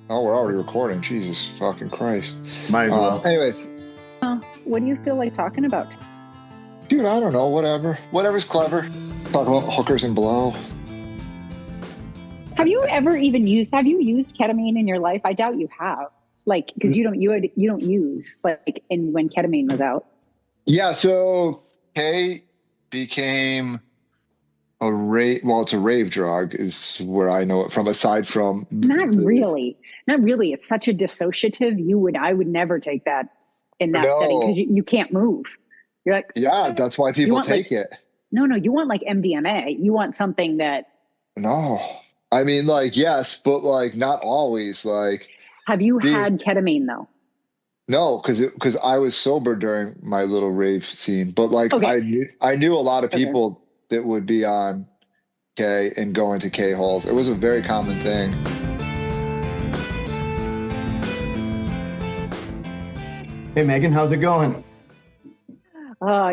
Oh, we're already recording. Jesus fucking Christ. Might as well. Anyways, What do you feel like talking about? dude, I don't know. Whatever's clever. Talk about hookers and blow. Have you used ketamine in your life? I doubt you have. Like, because you don't use like when ketamine was out. Yeah. So K became a rave. Well, it's a rave drug is where I know it from. Aside from Not really. It's such a dissociative. I would never take that in that setting because you can't move. You're like, yeah, that's why people take it. No, you want like MDMA. You want something that. No, I mean, like, yes, but like not always. Like, have you had ketamine though? No, because I was sober during my little rave scene, but like okay. I knew a lot of people that would be on K and go into K holes. It was a very common thing. Hey, Megan, how's it going?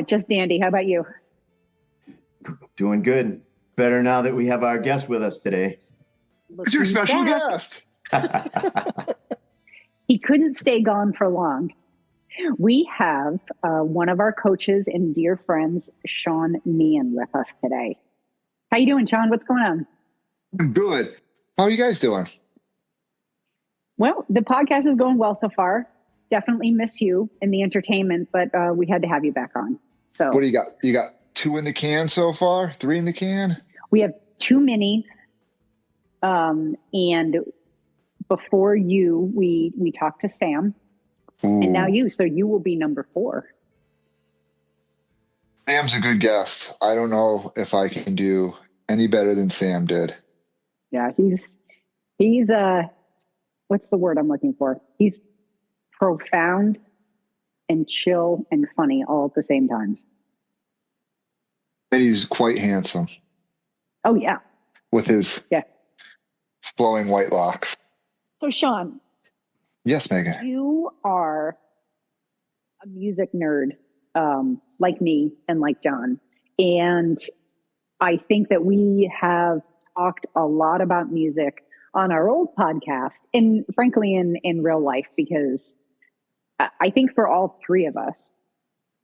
Just dandy. How about you? Doing good. Better now that we have our guest with us today. It's your special guest. He couldn't stay gone for long. We have one of our coaches and dear friends, Sean Meehan, with us today. How you doing, Sean? What's going on? I'm good. How are you guys doing? Well, the podcast is going well so far. Definitely miss you in the entertainment, but we had to have you back on. So, what do you got? You got 2 in the can so far? 3 in the can? We have 2 minis, and before you, we talked to Sam. Ooh. And now you. So you will be number 4. Sam's a good guest. I don't know if I can do any better than Sam did. Yeah, he's what's the word I'm looking for? He's profound and chill and funny all at the same time. And he's quite handsome. Oh yeah. With his flowing white locks. So Sean. Yes, Megan. You are a music nerd, like me and like John. And I think that we have talked a lot about music on our old podcast and frankly in real life, because I think for all 3 of us,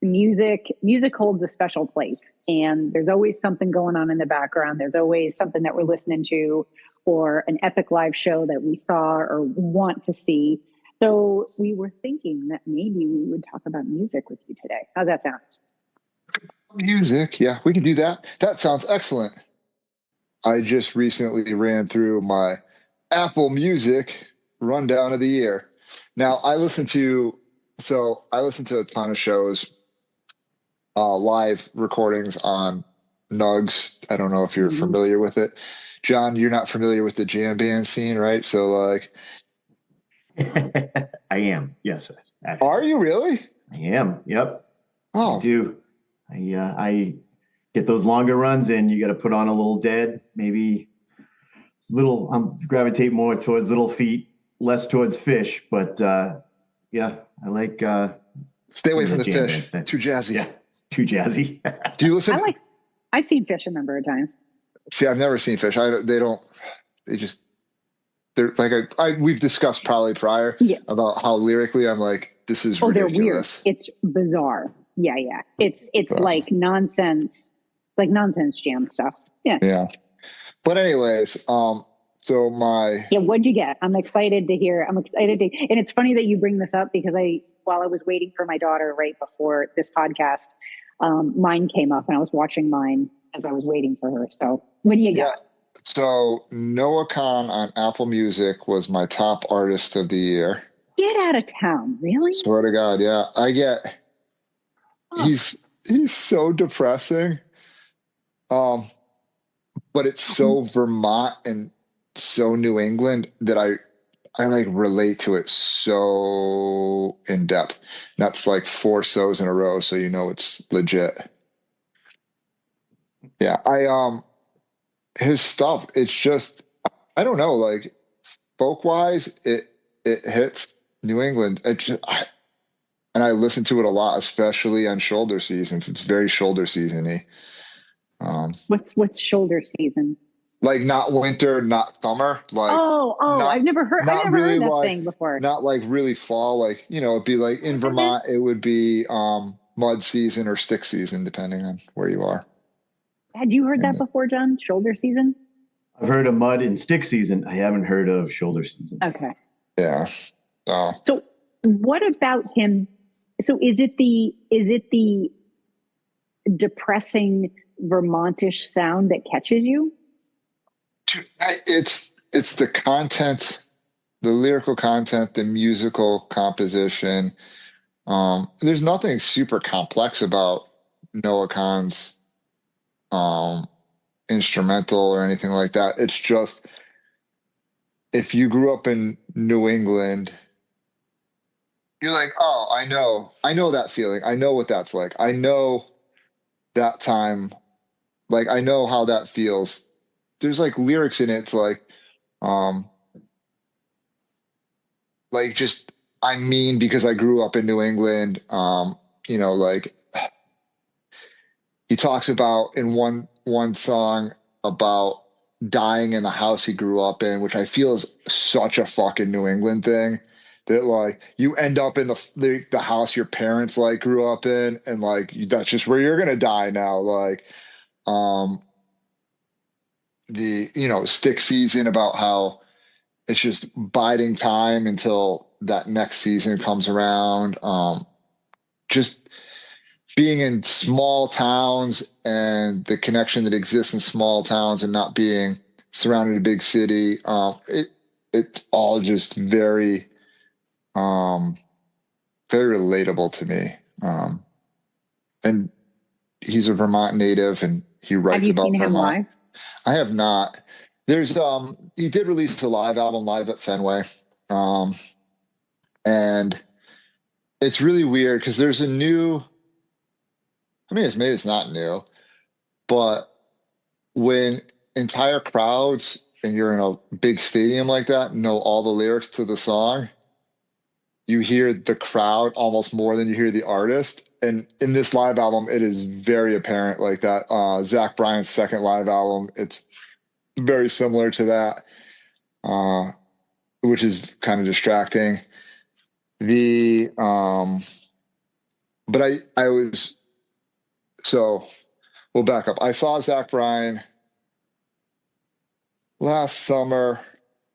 music holds a special place, and there's always something going on in the background. There's always something that we're listening to, or an epic live show that we saw or want to see. So we were thinking that maybe we would talk about music with you today. How's that sound? Music, yeah, we can do that. That sounds excellent. I just recently ran through my Apple Music rundown of the year. Now, I listen to a ton of shows, live recordings on Nugs. I don't know if you're familiar with it. John, you're not familiar with the jam band scene, right? So like... I am, yes. Actually. Are you really? I am, yep. Oh. I do. I get those longer runs in. You got to put on a little dead, maybe gravitate more towards little feet, less towards fish. But yeah, I like. Stay away from the fish. Too jazzy. Yeah, too jazzy. Do you listen? I've seen fish a number of times. See, I've never seen fish. They're like, we've discussed probably prior about how lyrically I'm like, this is ridiculous. They're weird. It's bizarre. Yeah. It's like nonsense, jam stuff. Yeah. Yeah. But anyways, what'd you get? I'm excited to hear. And it's funny that you bring this up, because while I was waiting for my daughter right before this podcast, mine came up and I was watching mine as I was waiting for her. So what do you got? So Noah Khan on Apple Music was my top artist of the year. Get out of town, really? Swear to God, yeah. He's so depressing. But it's so Vermont and so New England that I like relate to it so in depth. That's like 4 so's in a row, so you know it's legit. Yeah, his stuff, it's just, I don't know, like folk wise, it hits New England. And I listen to it a lot, especially on shoulder seasons. It's very shoulder seasony. What's shoulder season? like not winter, not summer, like Oh, not I've never heard really that like saying before. not like really fall, like it'd be like in Vermont it would be mud season or stick season depending on where you are. Had you heard And that before, John? Shoulder season? I've heard of mud and stick season. I haven't heard of shoulder season. Okay. yeah. So what about him? So is it the depressing Vermontish sound that catches you? It's the content, the lyrical content, the musical composition. There's nothing super complex about Noah Kahan's instrumental or anything like that. It's just if you grew up in New England, you're like, oh, I know that feeling. I know what that's like. I know that time. Like I know how that feels. There's like lyrics in it. It's um, like just I mean because I grew up in New England. Like he talks about in one song about dying in the house he grew up in, which I feel is such a fucking New England thing. That like you end up in the house your parents like grew up in, and like that's just where you're gonna die now. Like, the stick season about how it's just biding time until that next season comes around. Just being in small towns and the connection that exists in small towns and not being surrounded in a big city. It's all just very very relatable to me. And he's a Vermont native and he Have writes you about seen him Vermont. live? I have not. There's he did release a live album live at Fenway. And it's really weird because there's a new, I mean, maybe it's not new, but when entire crowds and you're in a big stadium like that know all the lyrics to the song, you hear the crowd almost more than you hear the artist. And in this live album, it is very apparent like that. Zach Bryan's second live album, it's very similar to that, which is kind of distracting. But I was, so we'll back up. I saw Zach Bryan last summer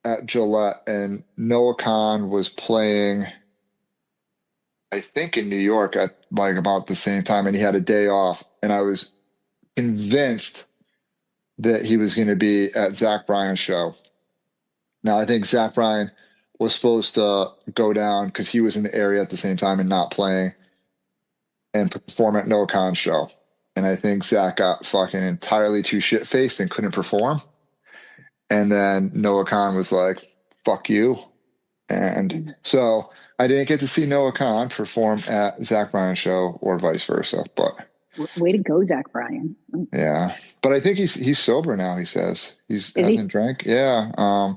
at Gillette, and Noah Kahan was playing, I think, in New York at like about the same time, and he had a day off, and I was convinced that he was going to be at Zach Bryan's show. Now, I think Zach Bryan was supposed to go down because he was in the area at the same time and not playing and perform at Noah Kahan's show. And I think Zach got fucking entirely too shit-faced and couldn't perform. And then Noah Kahan was like, fuck you. And so I didn't get to see Noah Kahan perform at Zach Bryan's show or vice versa. But way to go, Zach Bryan. yeah. But I think he's sober now, he says. He hasn't drank. Yeah.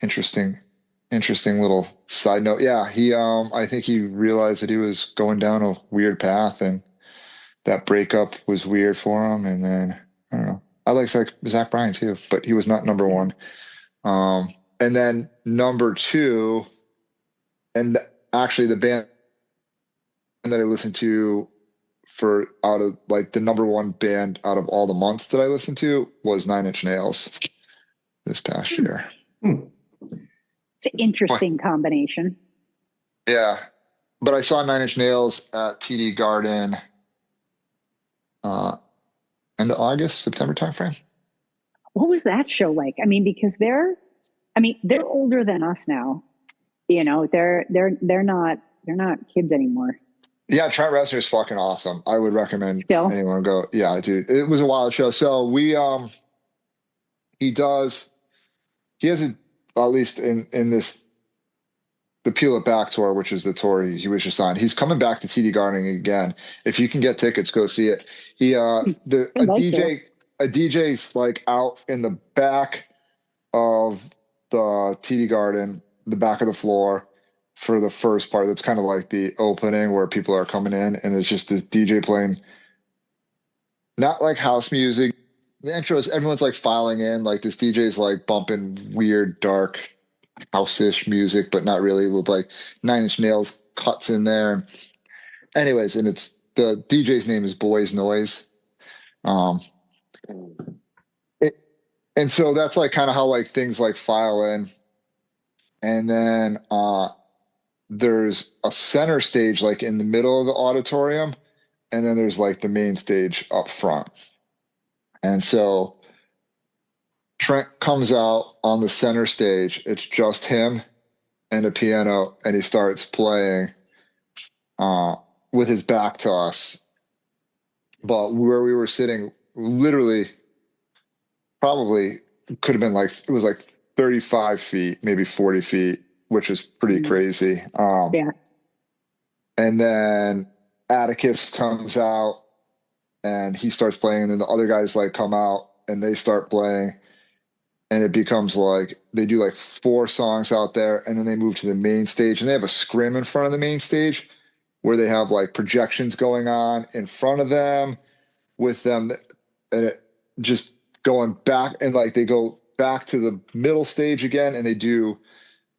Interesting little side note. Yeah, he I think he realized that he was going down a weird path and that breakup was weird for him. And then I don't know. I like Zach Bryan too, but he was not number one. And then number two, and actually the band that I listened to for out of like the number one band out of all the months that I listened to was 9 Inch Nails this past year. It's an interesting combination. Yeah. But I saw 9 Inch Nails at TD Garden end of August, September timeframe. What was that show like? I mean, because they're older than us now. You know, they're not kids anymore. Yeah, Trent Reznor is fucking awesome. I would recommend anyone go. Yeah, dude, it was a wild show. So we he has at least in this the Peel It Back tour, which is the tour he was just on. He's coming back to TD Garden again. If you can get tickets, go see it. He a DJ's like out in the back of the TD Garden, the back of the floor for the first part. That's kind of like the opening where people are coming in, and there's just this DJ playing not like house music, the intro is everyone's like filing in, like this DJ's like bumping weird, dark, house-ish music, but not really, with like Nine Inch Nails cuts in there. Anyways, and it's the DJ's name is Boys Noise. Um, it, and so that's like kind of how like things like file in, and then there's a center stage like in the middle of the auditorium, and then there's like the main stage up front. And so Trent comes out on the center stage. It's just him and a piano, and he starts playing with his back to us. But where we were sitting, literally, probably could have been like, it was like 35 feet, maybe 40 feet, which is pretty crazy. Yeah. And then Atticus comes out and he starts playing, and then the other guys like come out and they start playing, and it becomes like they do like 4 songs out there, and then they move to the main stage, and they have a scrim in front of the main stage where they have like projections going on in front of them with them, and it just going back, and like they go back to the middle stage again, and they do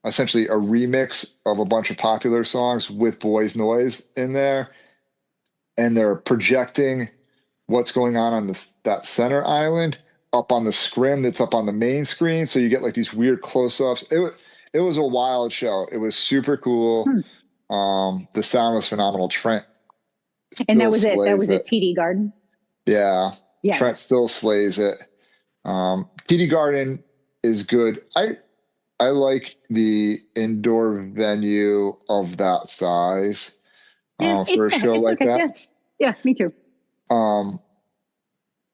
essentially a remix of a bunch of popular songs with Boys Noise in there, and they're projecting what's going on that center island up on the scrim that's up on the main screen. So you get like these weird close-ups. It was a wild show. It was super cool. The sound was phenomenal. Trent, and that was it. That was at TD Garden. Yeah. Yeah. Trent still slays it. TD Garden is good. I like the indoor venue of that size for a show like that. Yeah, me too.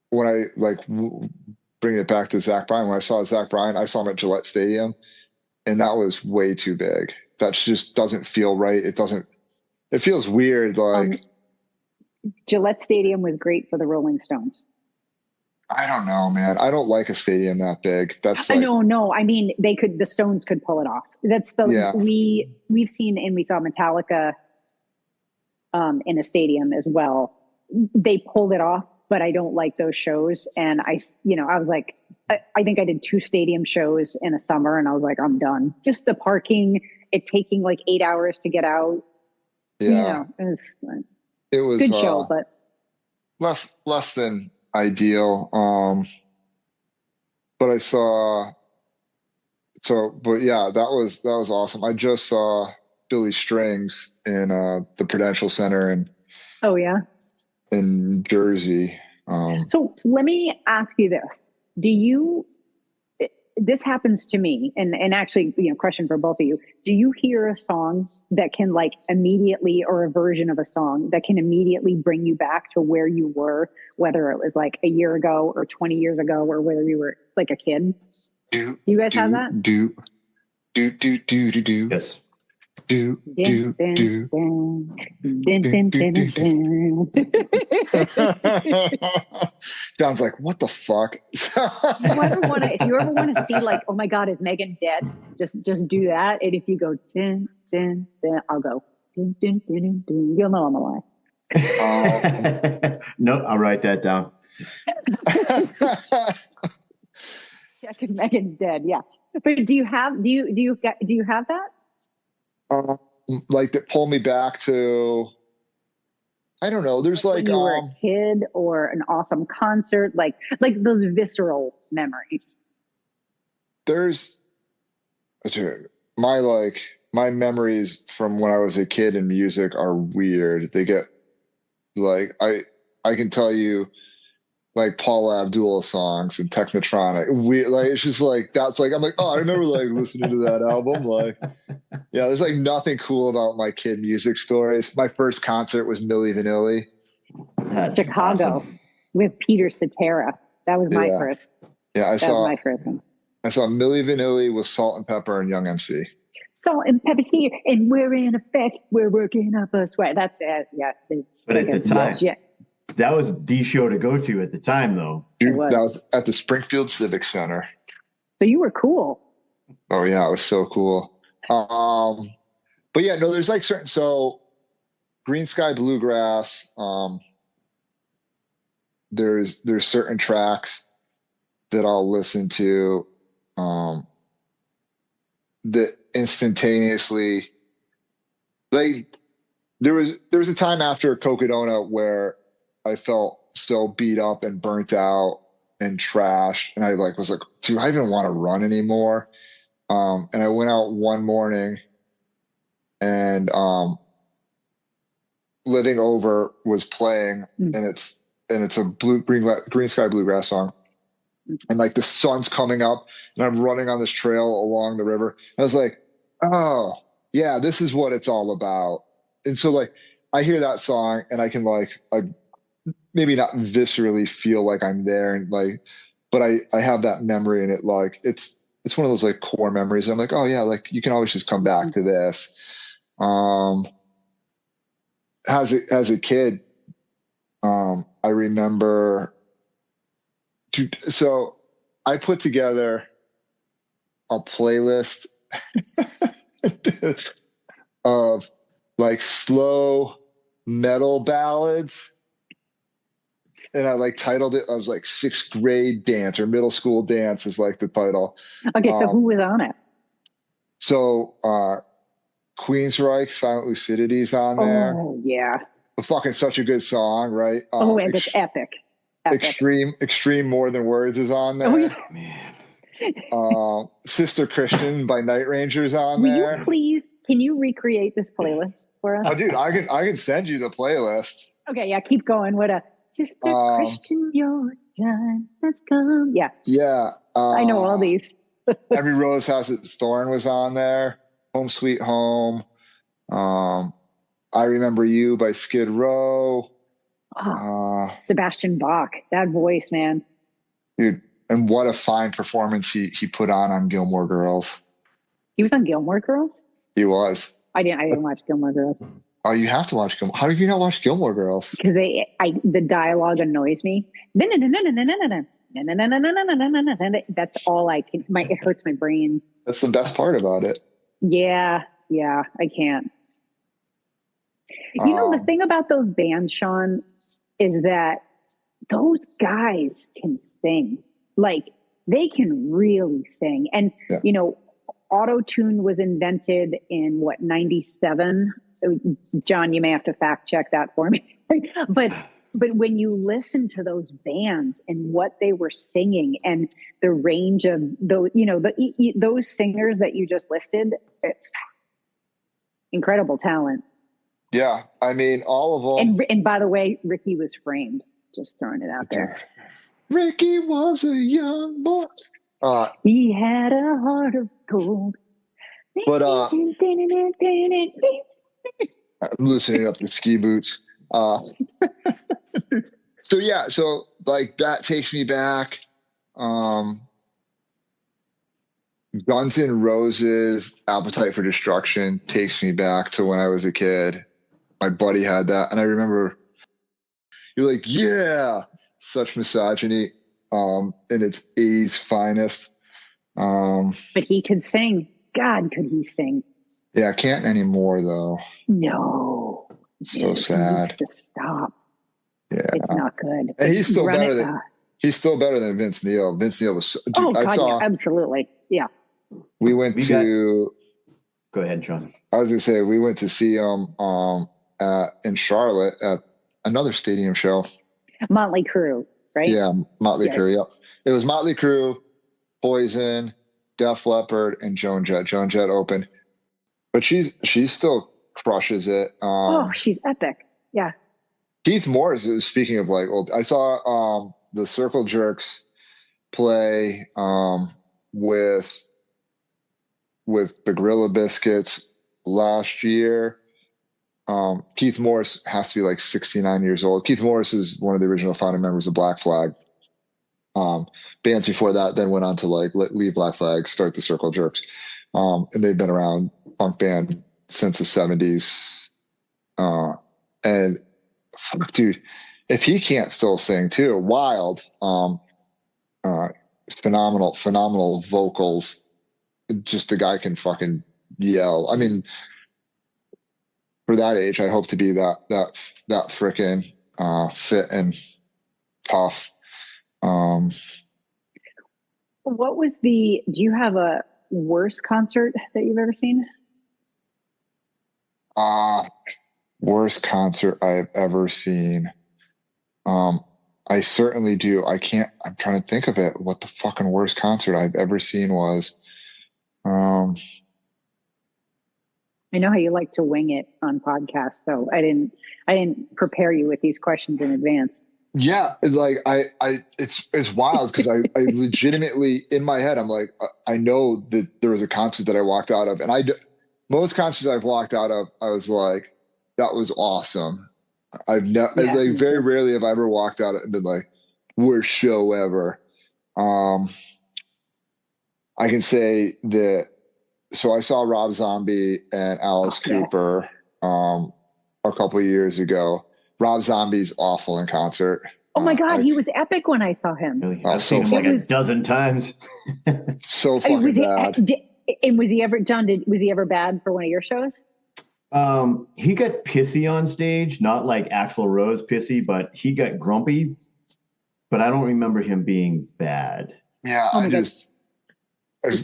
When I like bring it back to Zach Bryan, when I saw Zach Bryan, I saw him at Gillette Stadium, and that was way too big. That just doesn't feel right. It feels weird. Like Gillette Stadium was great for the Rolling Stones. I don't know, man. I don't like a stadium that big. That's like, no. I mean, the Stones could pull it off. That's we've seen, and we saw Metallica in a stadium as well. They pulled it off, but I don't like those shows. And I was like, I think I did 2 stadium shows in a summer, and I was like, I'm done. Just the parking, it taking like 8 hours to get out. Yeah, it was good show, but less than ideal. But I saw. But yeah, that was awesome. I just saw Billy Strings in the Prudential Center in Jersey. So let me ask you this: this happens to me, and actually, question for both of you: do you hear a song that can like immediately, or a version of a song that can immediately bring you back to where you were, whether it was like a year ago or 20 years ago, or whether you were like a kid? You guys have that? Do. Yes. Do. John's like, what the fuck? If you ever want to see like, oh my God, is Meghan dead? Just do that. And if you go, din, din, din, I'll go, din, din, din, din. You'll know I'm alive. No, I'll write that down. Check if Megan's dead. Yeah. But do you have that? Like that pull me back to, I don't know. There's like when you were a kid, or an awesome concert, like those visceral memories. There's my memories from when I was a kid in music are weird. They get like, I can tell you like Paula Abdul songs and Technotronic. It's just like, that's like, I'm like, oh, I remember like listening to that album. Like, yeah, there's like nothing cool about my kid music stories. My first concert was Milli Vanilli. Chicago, awesome. With Peter Cetera. That was my first. Yeah, that was my first one. I saw Milli Vanilli with Salt and Pepper and Young MC. Salt and Pepper's here, and we're in effect. We're working up a sweat. That's it. Yeah. But at the time, that was the show to go to at the time, though. Dude, that was at the Springfield Civic Center. So you were cool. Oh yeah, it was so cool. But yeah, no, there's like Green Sky Bluegrass. There's certain tracks that I'll listen to that instantaneously, like there was a time after Cocodona where I felt so beat up and burnt out and trashed, and I like was like, do I even want to run anymore? And I went out one morning, and Living Over was playing, and it's a green sky bluegrass song, and like the sun's coming up, and I'm running on this trail along the river. I was like, oh yeah, this is what it's all about. And so like I hear that song, and I can like maybe not viscerally feel like I'm there, and like, but I have that memory, and it like it's one of those like core memories. I'm like, oh yeah, like you can always just come back to this. As a kid, I remember. So I put together a playlist of like slow metal ballads, and I like titled it. I was like sixth grade dance or middle school dance is like the title. Okay, so who was on it? So Queensryche, Silent Lucidity's on there. Oh yeah, Fucking such a good song, right? and it's epic. Extreme More Than Words is on there. Oh yeah, Man. Sister Christian by Night Ranger's on there. Can you recreate this playlist for us? Oh, dude, I can send you the playlist. Okay, yeah, keep going. What a Sister Christian, your time has come. Yeah. Yeah. I know all these. Every Rose Has Its Thorn was on there. Home Sweet Home. I Remember You by Skid Row. Sebastian Bach, that voice, man. Dude, and what a fine performance he put on Gilmore Girls. He was on Gilmore Girls? He was. I didn't watch Gilmore Girls. Oh, you have to watch Gilmore. How have you not watched Gilmore Girls? Because the dialogue annoys me. That's all I can. It hurts my brain. That's the best part about it. Yeah, I can't. You know, the thing about those bands, Sean, is that those guys can sing. Like, they can really sing. And, you know, auto-tune was invented in, 97? John, you may have to fact check that for me. But when you listen to those bands and what they were singing and the range of those, you know, those singers that you just listed, incredible talent. Yeah, I mean, all of them. And by the way, Ricky was framed. Just throwing it out there. Ricky was a young boy. He had a heart of gold. But I'm loosening up the ski boots. So like that takes me back. Guns N' Roses, Appetite for Destruction takes me back to when I was a kid. My buddy had that, and I remember you're like, yeah, such misogyny in its 80s finest. But he could sing. God, could he sing? Yeah, can't anymore though. No, it's so sad. He needs to stop. Yeah, it's not good. And he's still better than Vince Neil. Vince Neil was. Dude, absolutely, yeah. We went to. Go ahead, John. I was gonna say we went to see him in Charlotte at another stadium show. Motley Crue, right? Yeah, Motley Crue. Yep, it was Motley Crue, Poison, Def Leppard, and Joan Jett. Joan Jett opened, but she still crushes it. She's epic. Yeah. Keith Morris is, speaking of like old. I saw the Circle Jerks play with the Gorilla Biscuits last year. Keith Morris has to be like 69 years old. Keith Morris is one of the original founding members of Black Flag. Bands before that then went on to like leave Black Flag, start the Circle Jerks. And they've been around, punk band, since the 70s. And fuck, dude, if he can't still sing too, wild, phenomenal vocals. Just the guy can fucking yell. I mean, for that age, I hope to be that frickin' fit and tough. do you have a worst concert that you've ever seen? Worst concert I've ever seen. I certainly do. I'm trying to think of it. What the fucking worst concert I've ever seen was. I know how you like to wing it on podcasts, so I didn't prepare you with these questions in advance. Yeah, like it's wild because I legitimately in my head I'm like I know that there was a concert that I walked out of, and most concerts I've walked out of I was like that was awesome. Yeah, Like me very too. rarely have I ever walked out and been like worst show ever. Um, I can say that. So I saw Rob Zombie and Alice Yeah. Cooper a couple of years ago. Rob Zombie's awful in concert. Oh my God, he was epic when I saw him. Really? Oh, I've seen him so like funny. a dozen times. So I mean, fucking bad. and was he ever, John, was he ever bad for one of your shows? He got pissy on stage, not like Axl Rose pissy, but he got grumpy. But I don't remember him being bad. Yeah, Oh my God.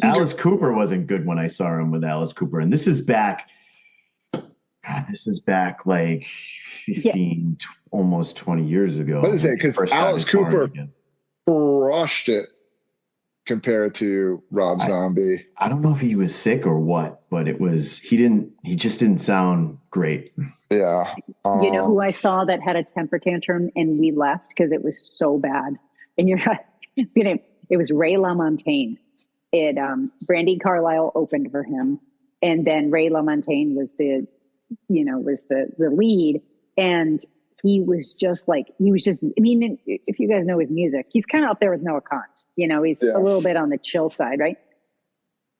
Alice Cooper wasn't good when I saw him with Alice Cooper, and this is back. God, this is back like 15, almost 20 years ago. What is it? Because Alice Cooper crushed it compared to Rob Zombie. I don't know if he was sick or what, but he just didn't sound great. Yeah. You know who I saw that had a temper tantrum and we left because it was so bad. And it was Ray LaMontagne. Brandy Carlisle opened for him, and then Ray LaMontagne was the lead, and he was just, I mean, if you guys know his music, he's kind of up there with Noah Kahan. He's a little bit on the chill side, right?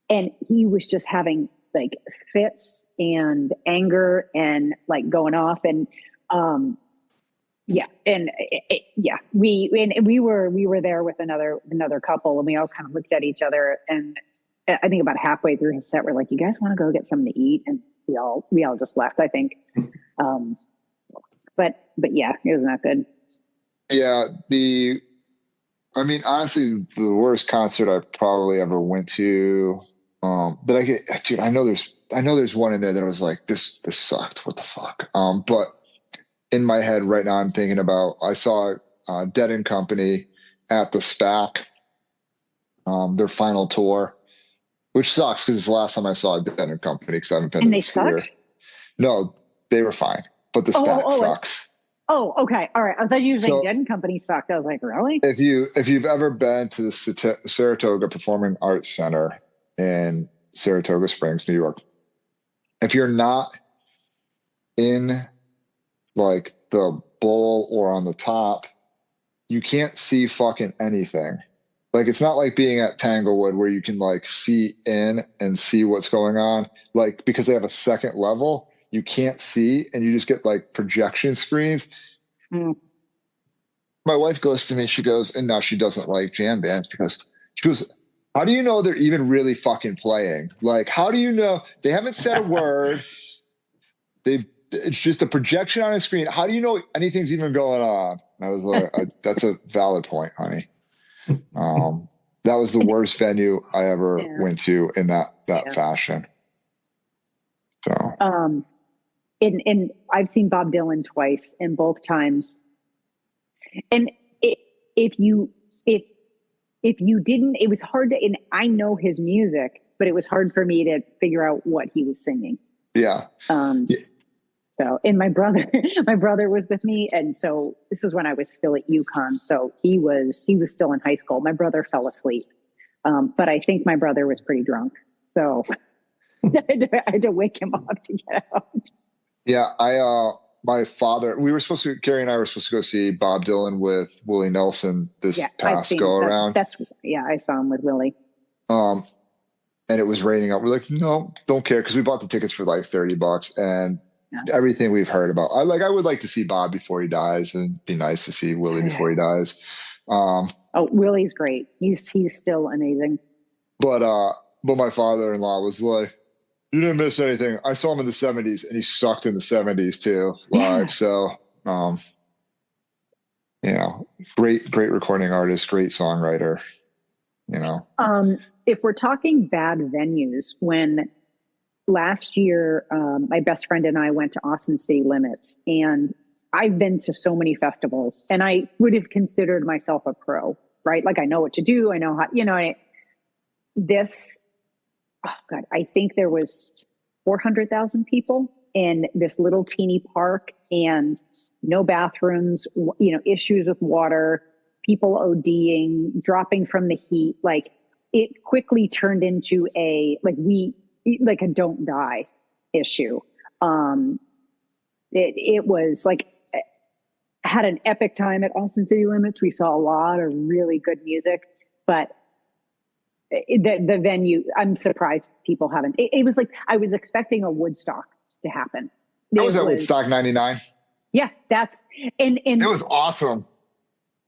And he was just having like fits and anger and like going off, and we were there with another couple, and we all kind of looked at each other, and I think about halfway through his set, we're like, "You guys want to go get something to eat?" And we all just left, I think. But yeah, it was not good. Yeah, I mean, honestly, the worst concert I probably ever went to. Dude, I know there's one in there that I was like, this sucked. What the fuck? But in my head right now, I'm thinking about I saw Dead and Company at the SPAC, their final tour, which sucks because it's the last time I saw Dead and Company because I haven't been And to they this year. sucked? No, they were fine, but the SPAC sucks. Oh, okay, all right. I thought you were saying Dead and Company sucked. I was like, really? If you've ever been to the Saratoga Performing Arts Center in Saratoga Springs, New York, if you're not in like the bowl or on the top, you can't see fucking anything. Like, it's not like being at Tanglewood where you can like see in and see what's going on. Like, because they have a second level, you can't see, and you just get like projection screens. Mm. My wife goes to me, she goes, and now she doesn't like jam bands because she goes, how do you know they're even really fucking playing? Like, how do you know they haven't said a word? It's just a projection on a screen. How do you know anything's even going on? And I was like, that's a valid point, honey. That was the worst venue I ever went to in that fashion. So, and I've seen Bob Dylan twice, and both times. And if you didn't, it was hard to. And I know his music, but it was hard for me to figure out what he was singing. Yeah. So, and my brother was with me, and so this was when I was still at UConn. So he was still in high school. My brother fell asleep, but I think my brother was pretty drunk. So I had to wake him up to get out. Yeah, my father, Carrie and I were supposed to go see Bob Dylan with Willie Nelson this past go around. I saw him with Willie. And it was raining out. We're like, no, don't care, because we bought the tickets for like $30, and everything we've heard about. I would like to see Bob before he dies, and it'd be nice to see Willie before he dies. Willie's great. He's still amazing. But my father-in-law was like, you didn't miss anything. I saw him in the 70s, and he sucked in the 70s too, live. So, great recording artist, great songwriter. you know. If we're talking bad venues, when last year, my best friend and I went to Austin City Limits, and I've been to so many festivals, and I would have considered myself a pro, right? Like I know what to do. I know how, you know, I think there was 400,000 people in this little teeny park, and no bathrooms, you know, issues with water, people ODing, dropping from the heat. Like it quickly turned into a don't die issue. It was like, had an epic time at Austin City Limits. We saw a lot of really good music, but the venue, I'm surprised people haven't. It was like, I was expecting a Woodstock to happen. I was at Woodstock 99. Yeah, and it was awesome.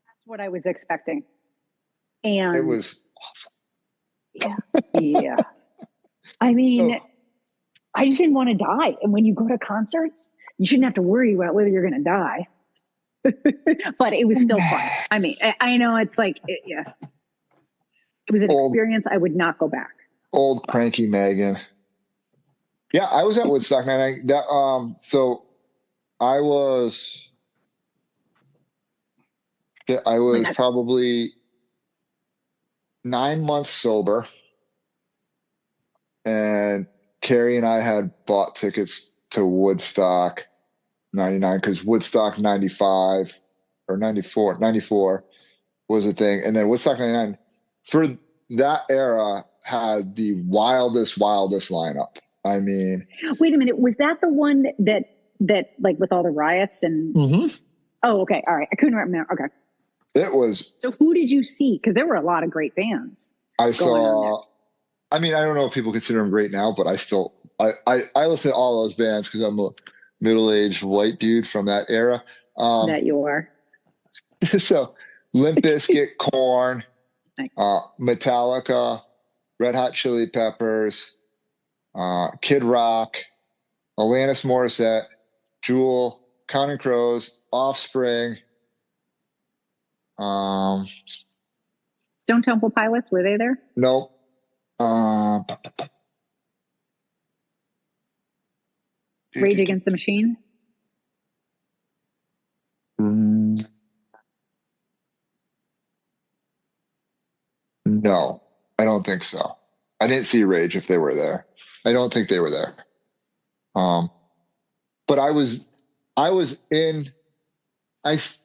That's what I was expecting. And it was awesome. Yeah. I mean, I just didn't want to die. And when you go to concerts, you shouldn't have to worry about whether you're going to die. But it was still fun. I mean, I know it's like, it was an experience I would not go back. Old cranky Megan. Yeah, I was at Woodstock 99. So I was probably 9 months sober, and Carrie and I had bought tickets to Woodstock 99 because Woodstock 95 or 94 was a thing. And then Woodstock 99 for that era had the wildest lineup. I mean, wait a minute. Was that the one that like with all the riots and, Oh, okay. All right. I couldn't remember. Okay. It was. So who did you see? Cause there were a lot of great bands. I saw, I mean, I don't know if people consider them great now, but I still, I listen to all those bands because I'm a middle-aged white dude from that era. That you are. So Limp Bizkit, Korn, Metallica, Red Hot Chili Peppers, Kid Rock, Alanis Morissette, Jewel, Counting Crows, Offspring. Stone Temple Pilots, were they there? Nope. Rage Against the Machine? No, I don't think so. I didn't see Rage if they were there. I don't think they were there. But I was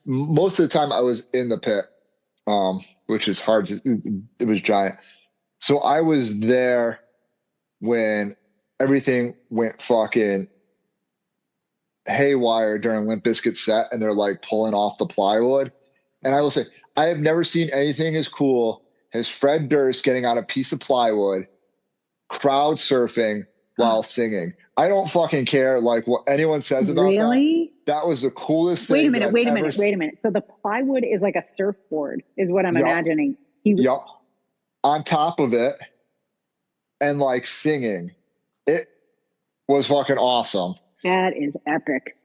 most of the time I was in the pit, which is hard it was giant. So I was there when everything went fucking haywire during Limp Bizkit's set, and they're like pulling off the plywood. And I will say, I have never seen anything as cool as Fred Durst getting on a piece of plywood, crowd surfing while singing. I don't fucking care like what anyone says about really? That was the coolest thing. Wait a minute. So the plywood is like a surfboard, is what I'm imagining. Yep. On top of it and like singing. It was fucking awesome. That is epic.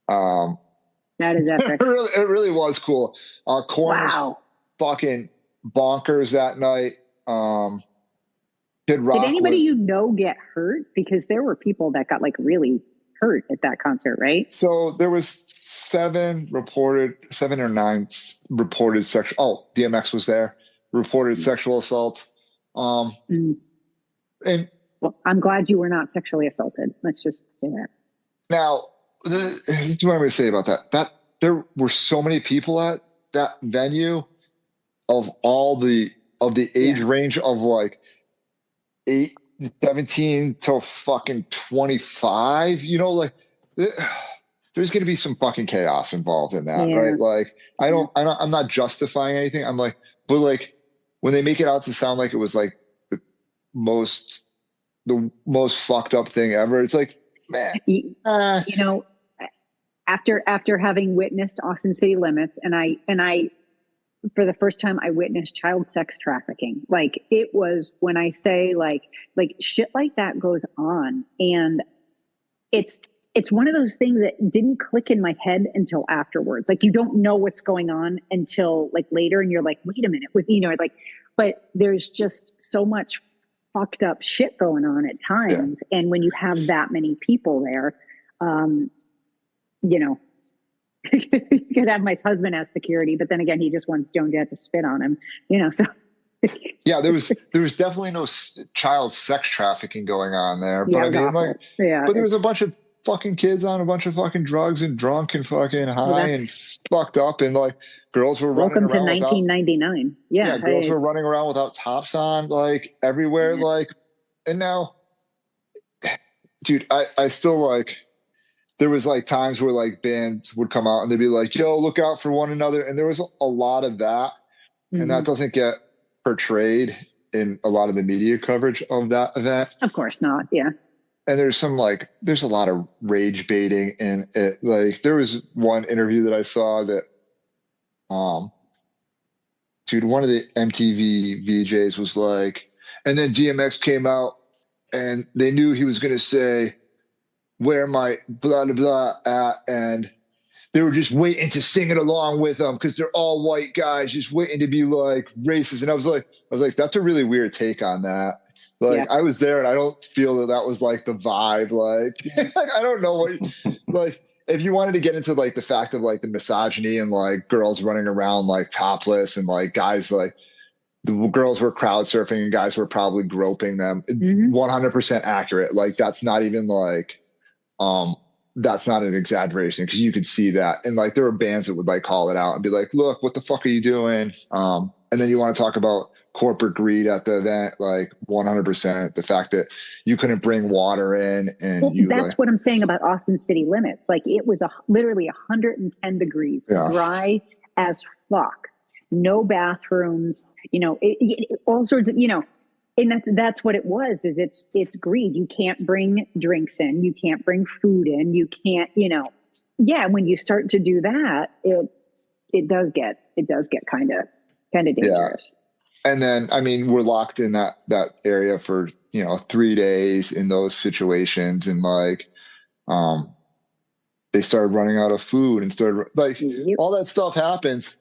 That is epic. It really was cool. Korn was fucking bonkers that night. Kid Rock. Did anybody get hurt? Because there were people that got like really hurt at that concert, right? So there was 7 or 9 reported sexual. Oh, DMX was there. Reported sexual assault. And well, I'm glad you were not sexually assaulted. Let's just say that. Now, this is what I'm going to say about that. That there were so many people at that venue of the age range of like 17 to fucking 25. You know, like there's going to be some fucking chaos involved in that, right? Like I'm not justifying anything. I'm like, but like when they make it out to sound like it was like the most fucked up thing ever, it's like, man. You know, after having witnessed Austin City Limits, and I for the first time I witnessed child sex trafficking. Like it was, when I say like shit like that goes on, and it's one of those things that didn't click in my head until afterwards. Like you don't know what's going on until like later, and you're like, wait a minute, with like but there's just so much fucked up shit going on at times. Yeah. And when you have that many people there, you know, you could have my husband as security, but then again, he just wants Joan Jett to spit on him, you know, so. Yeah, there was definitely no child sex trafficking going on there, but I mean, like, but there was a bunch of fucking kids on a bunch of fucking drugs and drunk and fucking high and fucked up, and like girls were running around. Welcome to 1999. Yeah, girls were running around without tops on, like everywhere, like, and now, dude, I still like. There was like times where like bands would come out and they'd be like, "Yo, look out for one another," and there was a lot of that, and that doesn't get portrayed in a lot of the media coverage of that event. Of course not. Yeah. And there's a lot of rage baiting in it. Like there was one interview that I saw that, dude, one of the MTV VJs was like, and then DMX came out and they knew he was going to say, "Where my blah, blah, blah at?" And they were just waiting to sing it along with them because they're all white guys just waiting to be like racist. And I was like, that's a really weird take on that. Like I was there and I don't feel that was like the vibe. Like, I don't know what, like if you wanted to get into like the fact of like the misogyny and like girls running around like topless and like guys, like the girls were crowd surfing and guys were probably groping them. 100% accurate. Like that's not even like, that's not an exaggeration because you could see that. And like there were bands that would like call it out and be like, "Look, what the fuck are you doing?" And then you want to talk about corporate greed at the event, like 100%. The fact that you couldn't bring water in, and that's what I'm saying about Austin city limits. Like it was literally 110 degrees, dry as fuck, no bathrooms, you know, all sorts of, you know. And that's what it was, is it's greed. You can't bring drinks in. You can't bring food in. You can't, you know, when you start to do that, it does get kind of dangerous. Yeah. And then, I mean, we're locked in that area for, you know, 3 days in those situations. And like, they started running out of food and started like all that stuff happens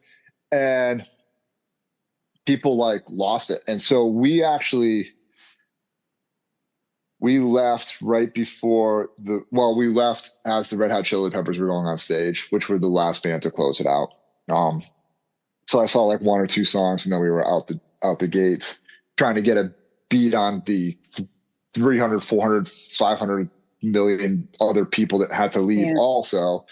and people like lost it. And so we left right before we left as the Red Hot Chili Peppers were going on stage, which were the last band to close it out. So I saw like one or two songs and then we were out the gates trying to get a beat on the 300, 400, 500 million other people that had to leave also.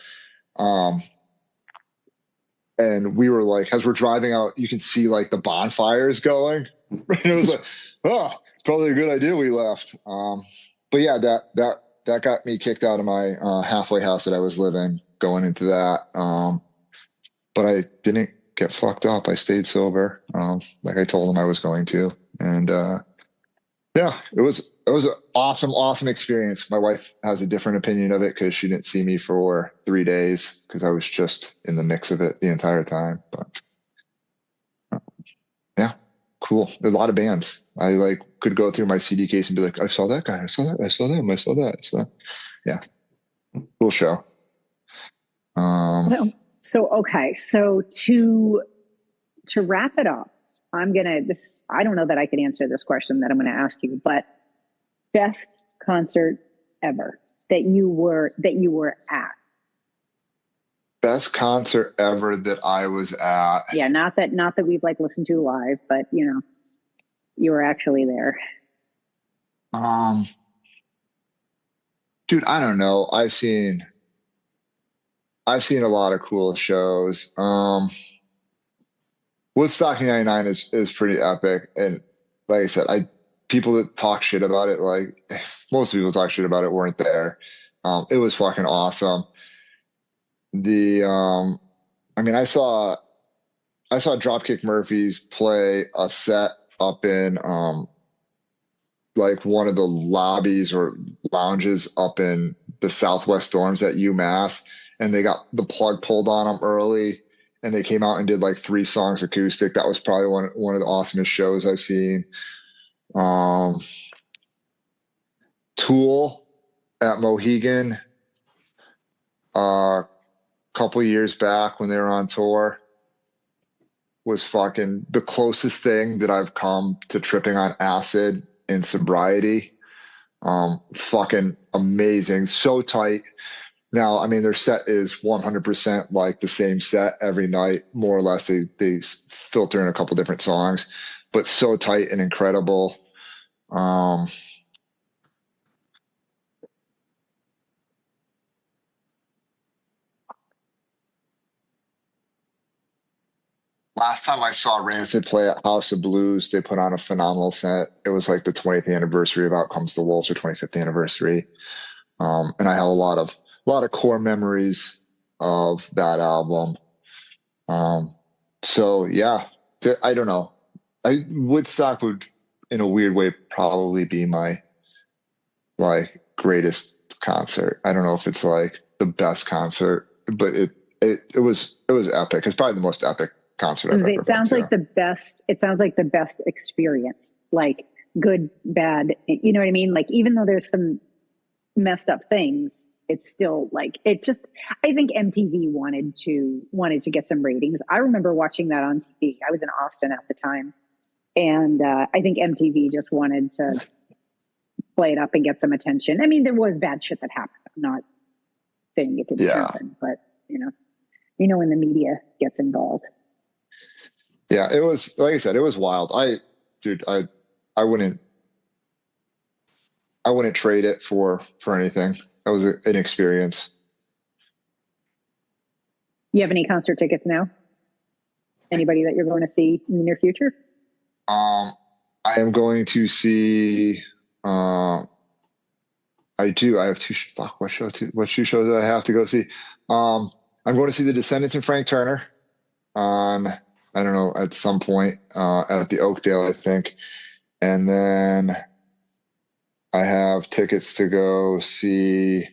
And we were like, as we're driving out, you can see like the bonfires going. It was like, oh, it's probably a good idea we left. But yeah, that got me kicked out of my halfway house that I was living going into that. But I didn't get fucked up. I stayed sober, like I told them I was going to. And it was an awesome experience. My wife has a different opinion of it because she didn't see me for 3 days because I was just in the mix of it the entire time. But cool. A lot of bands. I like could go through my CD case and be like, I saw that guy. I saw that. I saw them. I saw that. So yeah, cool show. Okay. So to wrap it up, I don't know that I can answer this question that I'm going to ask you, but best concert ever that you were at. Best concert ever that I was at. Yeah, not that we've like listened to live, but you know, you were actually there. Dude, I don't know. I've seen a lot of cool shows. Woodstock 99 is pretty epic. And like I said, people that talk shit about it, like most people talk shit about it, weren't there. It was fucking awesome. I saw Dropkick Murphys play a set up in like one of the lobbies or lounges up in the Southwest dorms at UMass, and they got the plug pulled on them early, and they came out and did like 3 songs acoustic. That was probably one of the awesomest shows I've seen. Tool at Mohegan a couple years back when they were on tour. was fucking the closest thing that I've come to tripping on acid in sobriety. Fucking amazing. So tight. Now, I mean, their set is 100% like the same set every night, more or less. They filter in a couple different songs, but so tight and incredible. Last time I saw Rancid play at House of Blues, they put on a phenomenal set. It was like the 20th anniversary of Out Comes the Wolves, or 25th anniversary. And I have a lot of core memories of that album. So yeah, I don't know. Woodstock would, in a weird way, probably be my like greatest concert. I don't know if it's like the best concert, but it was epic. It's probably the most epic concert I've ever It sounds been to. like the best. It sounds like the best experience. Like good, bad. You know what I mean? Like even though there's some messed up things, it's still like it just. I think MTV wanted to get some ratings. I remember watching that on TV. I was in Austin at the time, and I think MTV just wanted to play it up and get some attention. I mean, there was bad shit that happened. I'm not saying it didn't happen, but you know when the media gets involved. Yeah, it was, like I said, it was wild. I wouldn't trade it for anything. That was an experience. You have any concert tickets now? Anybody that you're going to see in the near future? I am going to see. I do. I have two. Fuck. What two shows do I have to go see? I'm going to see the Descendants and Frank Turner on, I don't know, at some point at the Oakdale, I think. And then I have tickets to go see.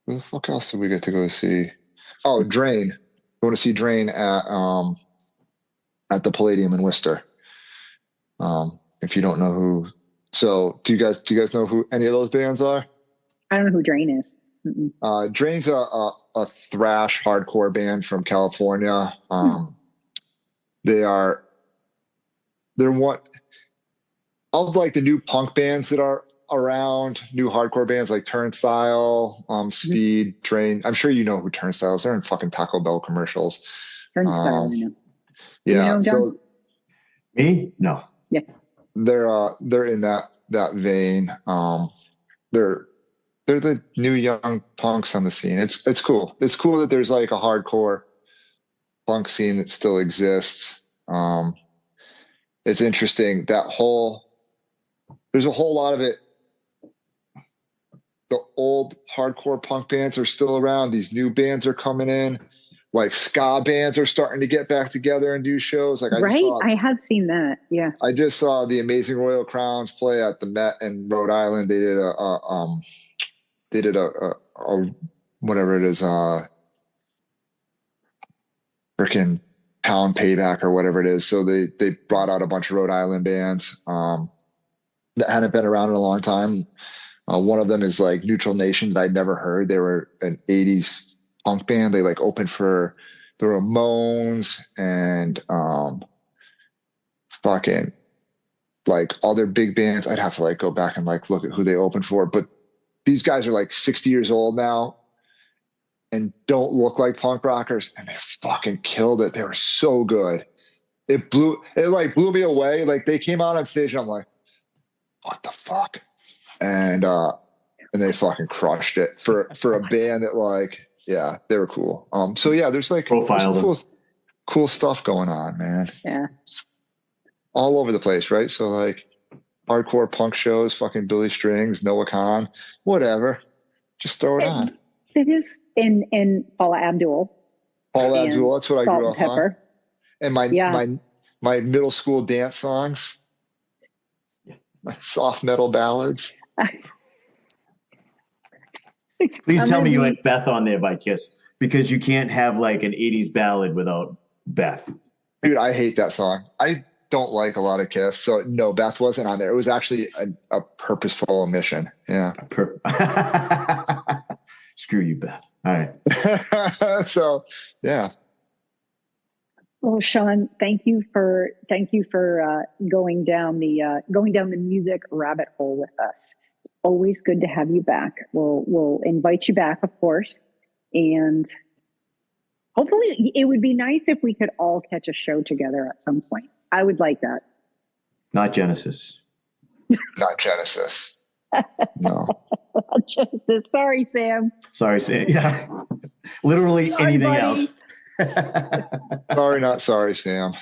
Who the fuck else did we get to go see? Oh, Drain. Going to see Drain at the Palladium in Worcester. If you don't know who, so do you guys know who any of those bands are? I don't know who Drain is. Drain's a thrash hardcore band from California. They're one of like the new punk bands that are around, new hardcore bands like Turnstile, Speed, Drain. I'm sure you know who Turnstile is. They're in fucking Taco Bell commercials. Turnstile, I know. Yeah. You know, so me? No. Yeah. They're in that vein. They're the new young punks on the scene. It's cool. It's cool that there's like a hardcore punk scene that still exists. It's interesting that there's a whole lot of it. The old hardcore punk bands are still around. These new bands are coming in. Like ska bands are starting to get back together and do shows. Like I have seen that. Yeah. I just saw the Amazing Royal Crowns play at the Met in Rhode Island. They did a whatever it is, freaking Pound Payback or whatever it is. So they brought out a bunch of Rhode Island bands that hadn't been around in a long time. One of them is like Neutral Nation that I'd never heard. They were an 80s punk band. They like opened for the Ramones and fucking like other big bands. I'd have to like go back and like look at who they opened for. But these guys are like 60 years old now and don't look like punk rockers, and they fucking killed it. They were so good. It blew me away. Like they came out on stage and I'm like, what the fuck? And they fucking crushed it for a band that like, yeah, they were cool. So yeah, there's like cool stuff going on, man. Yeah. All over the place, right? So like hardcore punk shows, fucking Billy Strings, Noah Khan, whatever. Just throw it on. It is in Paula Abdul. Paula Abdul, that's what I grew up on. And my middle school dance songs, my soft metal ballads. Please tell me you had Beth on there by Kiss, because you can't have like an 80s ballad without Beth. Dude, I hate that song. I don't like a lot of Kiss. So no, Beth wasn't on there. It was actually a purposeful omission. Yeah. Screw you, Beth. All right. So yeah. Well, Sean, thank you for going down the music rabbit hole with us. Always good to have you back. We'll invite you back, of course, and hopefully it would be nice if we could all catch a show together at some point. I would like that. Not Genesis. Not Genesis. No. Genesis. Sorry, Sam. Sorry, Sam. Yeah. Literally Sorry, anything buddy. else. Sorry, not sorry, Sam.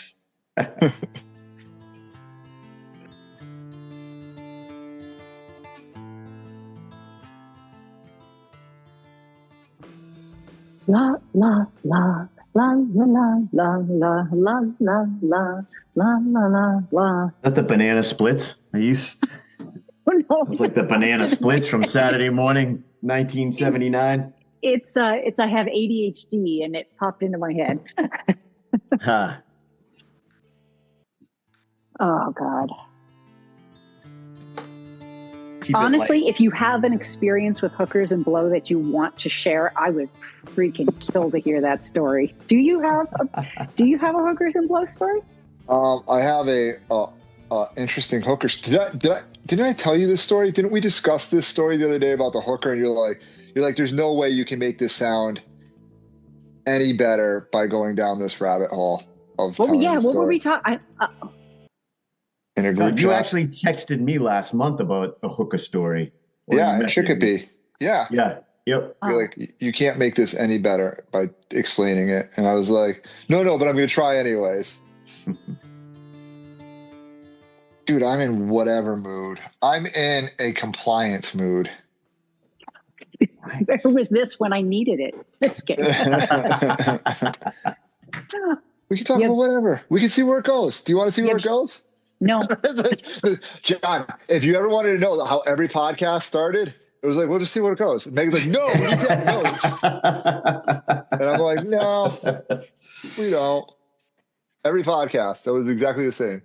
La la la la la la la la la la la la la. Is that the banana splits? No. It's like the banana splits from Saturday morning, 1979. It's I have ADHD and it popped into my head. Huh. Oh God. Keep it Honestly, light. if you have an experience with hookers and blow that you want to share, I would freaking kill to hear that story. Do you have a hookers and blow story? I have a interesting hooker. Didn't I tell you this story? Didn't we discuss this story the other day about the hooker? And you're like, there's no way you can make this sound any better by going down this rabbit hole of telling the What story were we talking? in a group You chat. actually texted me last month about the hooker story. Or Yeah, you it should messaged me. be. Yeah. Yeah. Yep. You're like, you can't make this any better by explaining it. And I was like, no, but I'm going to try anyways. Dude, I'm in whatever mood. I'm in a compliance mood. Where was this when I needed it? Just kidding. We can talk about whatever. We can see where it goes. Do you want to see where it goes? No. John, if you ever wanted to know how every podcast started, it was like, we'll just see where it goes. And Megan's like, no, we need to have notes. And I'm like, no, we don't. Every podcast, that was exactly the same.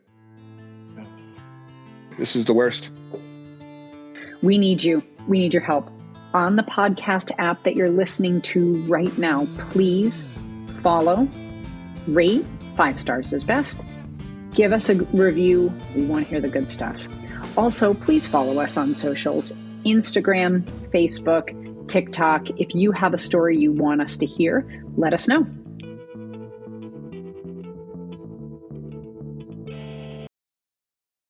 This is the worst. We need you. We need your help. On the podcast app that you're listening to right now, please follow, rate, 5 stars is best. Give us a review. We want to hear the good stuff. Also, please follow us on socials, Instagram, Facebook, TikTok. If you have a story you want us to hear, let us know.